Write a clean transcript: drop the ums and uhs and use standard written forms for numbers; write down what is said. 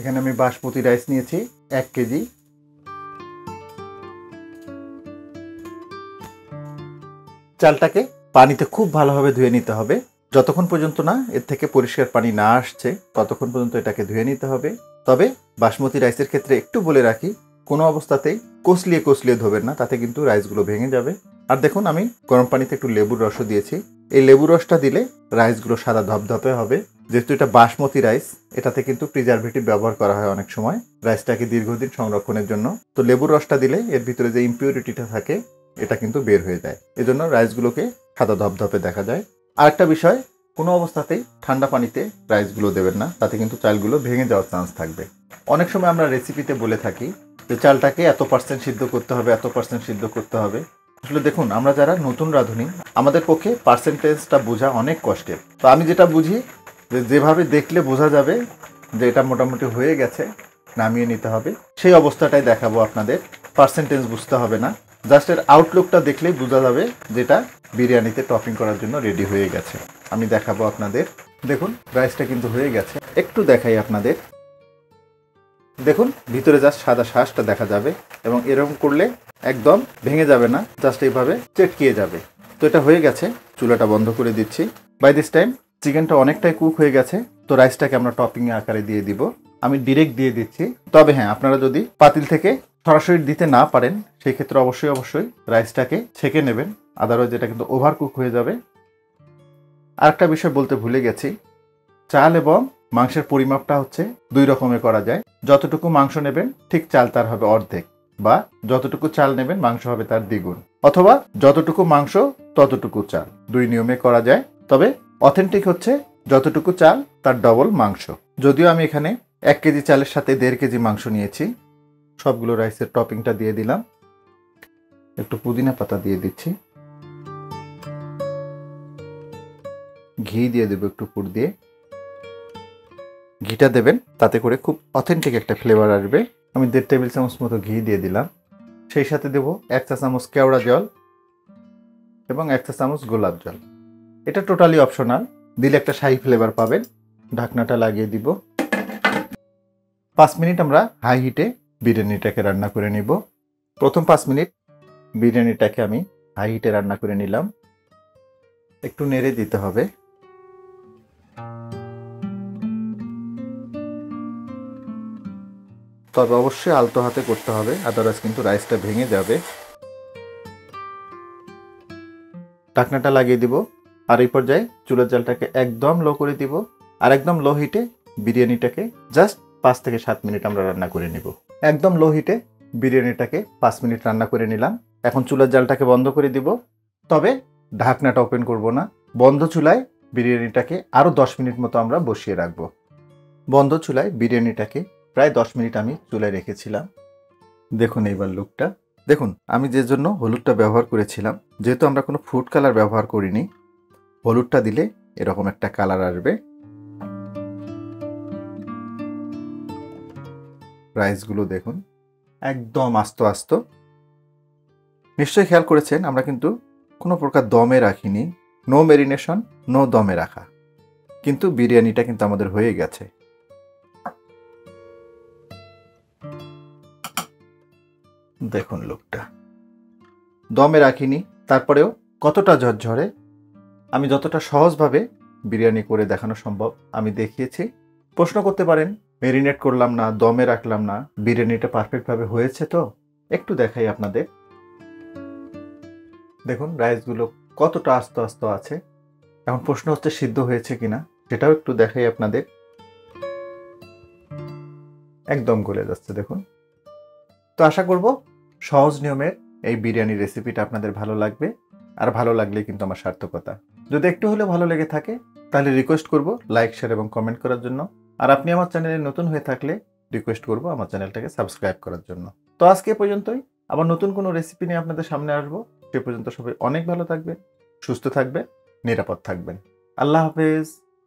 এখানে আমি বাসমতি রাইস নিয়েছি 1 কেজি। চালটাকে পানিতে খুব ভালোভাবে ধুয়ে নিতে হবে। যতক্ষণ পর্যন্ত না এর থেকে পরিষ্কার পানি না আসছে ততক্ষণ পর্যন্ত এটাকে ধুয়ে নিতে হবে। তবে বাসমতি রাইসের ক্ষেত্রে একটু বলে রাখি, কোনো অবস্থাতেই কষলিয়ে ধোবেন না, তাতে কিন্তু রাইসগুলো ভেঙে যাবে। আর দেখুন আমি গরম পানিতে একটু লেবুর রসও দিয়েছি। এই লেবুর রসটা দিলে রাইসগুলো সাদা ধপধপে হবে। যেহেতু এটা বাসমতি রাইস, এটাতে কিন্তু প্রিজারভেটিভ ব্যবহার করা হয় অনেক সময় রাইসটাকে দীর্ঘদিন সংরক্ষণের জন্য। তো লেবুর রসটা দিলে এর ভিতরে যে ইমপিউরিটিটা থাকে এটা কিন্তু বের হয়ে যায়, এজন্য রাইসগুলোকে সাদা ধপধপে দেখা যায়। আরেকটা বিষয়, কোনো অবস্থাতেই ঠান্ডা পানিতে রাইসগুলো দেবেন না, তাতে কিন্তু চালগুলো ভেঙে যাওয়ার চান্স থাকবে। অনেক সময় আমরা রেসিপিতে বলে থাকি যে চালটাকে এত % সিদ্ধ করতে হবে, এত % সিদ্ধ করতে হবে। আসলে দেখুন, আমরা যারা নতুন রাঁধুনি আমাদের পক্ষে পার্সেন্টেজটা বোঝা অনেক কষ্টের। তো আমি যেটা বুঝি যেভাবে দেখলে বোঝা যাবে যে এটা মোটামুটি হয়ে গেছে, নামিয়ে নিতে হবে, সেই অবস্থাটাই দেখাবো আপনাদের। পার্সেন্টেজ বুঝতে হবে না, জাস্ট এর আউটলুকটা দেখলেই বোঝা যাবে যেটা বিরিয়ানিতে টপিং করার জন্য রেডি হয়ে গেছে। আমি দেখাবো আপনাদের। দেখুন রাইসটা কিন্তু হয়ে গেছে। একটু দেখাই আপনাদের। দেখুন ভিতরে জাস্ট সাদা শ্বাসটা দেখা যাবে এবং এরকম করলে একদম ভেঙে যাবে না, জাস্ট এইভাবে চেটকিয়ে যাবে। তো এটা হয়ে গেছে, চুলাটা বন্ধ করে দিচ্ছি। বাই দিস টাইম চিকেনটা অনেকটাই কুক হয়ে গেছে। তো রাইসটাকে আমরা টপিং আকারে দিয়ে দিব। আমি ডিরেক্ট দিয়ে দিচ্ছি। তবে হ্যাঁ, আপনারা যদি পাতিল থেকে সরাসরি দিতে না পারেন সেই ক্ষেত্রে অবশ্যই রাইসটাকে ছেঁকে নেবেন, আদারওয়াইজ এটা কিন্তু ওভার কুক হয়ে যাবে। আরেকটা বিষয় বলতে ভুলে গেছি, চাল এবং মাংসের পরিমাপটা হচ্ছে 2 রকমে করা যায়। যতটুকু মাংস নেবেন ঠিক চাল তার হবে অর্ধেক, বা যতটুকু চাল নেবেন মাংস হবে তার দ্বিগুণ, অথবা যতটুকু মাংস ততটুকু চাল। 2 নিয়মে করা যায়। তবে অথেন্টিক হচ্ছে যতটুকু চাল তার ডবল মাংস। যদিও আমি এখানে 1 কেজি চালের সাথে 1.5 কেজি মাংস নিয়েছি। সবগুলো রাইসের টপিংটা দিয়ে দিলাম। একটু পুদিনা পাতা দিয়ে দিচ্ছি। ঘি দিয়ে দেবো একটু পুর দিয়ে। ঘিটা দেবেন, তাতে করে খুব অথেন্টিক একটা ফ্লেভার আসবে। আমি 1.5 টেবিল চামচ মতো ঘি দিয়ে দিলাম। সেই সাথে দেব 1 চা চামচ কেওড়া জল এবং 1 চা চামচ গোলাপ জল। এটা টোটালি অপশনাল, দিলে একটা শাহি ফ্লেভার পাবেন। ঢাকনাটা লাগিয়ে দিব। 5 মিনিট আমরা হাই হিটে বিরিয়ানিটাকে রান্না করে নিব। প্রথম 5 মিনিট বিরিয়ানিটাকে আমি হাই হিটে রান্না করে নিলাম। একটু নেড়ে দিতে হবে। তবে অবশ্যই আলতো হাতে করতে হবে, আদারওয়াইজ কিন্তু রাইসটা ভেঙে যাবে। ঢাকনাটা লাগিয়ে দিব। আর এই পর্যায়ে চুলার জালটাকে একদম লো করে দিব। আর একদম লো হিটে বিরিয়ানিটাকে জাস্ট 5 থেকে 7 মিনিট আমরা রান্না করে নিব। একদম লো হিটে বিরিয়ানিটাকে 5 মিনিট রান্না করে নিলাম। এখন চুলার জালটাকে বন্ধ করে দিব। তবে ঢাকনাটা ওপেন করব না। বন্ধ চুলায় বিরিয়ানিটাকে আরও 10 মিনিট মতো আমরা বসিয়ে রাখবো। বন্ধ চুলায় বিরিয়ানিটাকে প্রায় 10 মিনিট আমি চুলায় রেখেছিলাম। দেখুন এইবার লুকটা দেখুন। আমি যে জন্য হলুদটা ব্যবহার করেছিলাম, যেহেতু আমরা কোনো ফুড কালার ব্যবহার করিনি, হলুদটা দিলে এরকম একটা কালার আসবে। রাইসগুলো দেখুন একদম আস্ত। নিশ্চয়ই খেয়াল করেছেন আমরা কিন্তু কোনো প্রকার দমে রাখিনি। নো ম্যারিনেশন, নো দমে রাখা। কিন্তু বিরিয়ানিটা কিন্তু আমাদের হয়ে গেছে। দেখুন লুকটা, দমে রাখিনি, তারপরেও কতটা ঝরঝরে। আমি যতটা সহজভাবে বিরিয়ানি করে দেখানো সম্ভব আমি দেখিয়েছি। প্রশ্ন করতে পারেন ম্যারিনেট করলাম না, দমে রাখলাম না, বিরিয়ানিটা পারফেক্টভাবে হয়েছে? তো একটু দেখাই আপনাদের। দেখুন রাইসগুলো কতটা আস্ত আছে। এখন প্রশ্ন হচ্ছে সিদ্ধ হয়েছে কিনা, সেটাও একটু দেখাই আপনাদের। একদম গলে যাচ্ছে দেখুন। তো আশা করব সহজ নিয়মের এই বিরিয়ানি রেসিপিটা আপনাদের ভালো লাগবে। আর ভালো লাগলে কিন্তু আমার সার্থকতা। যদি একটু হলেও ভালো লেগে থাকে তাহলে রিকোয়েস্ট করব লাইক, শেয়ার এবং কমেন্ট করার জন্য। আর আপনি আমার চ্যানেলে নতুন হয়ে থাকলে রিকোয়েস্ট করব আমার চ্যানেলটাকে সাবস্ক্রাইব করার জন্য। তো আজকে এ পর্যন্তই। আবার নতুন কোনো রেসিপি নিয়ে আপনাদের সামনে আসবো। সে পর্যন্ত সবাই অনেক ভালো থাকবেন, সুস্থ থাকবেন, নিরাপদ থাকবেন। আল্লাহ হাফেজ।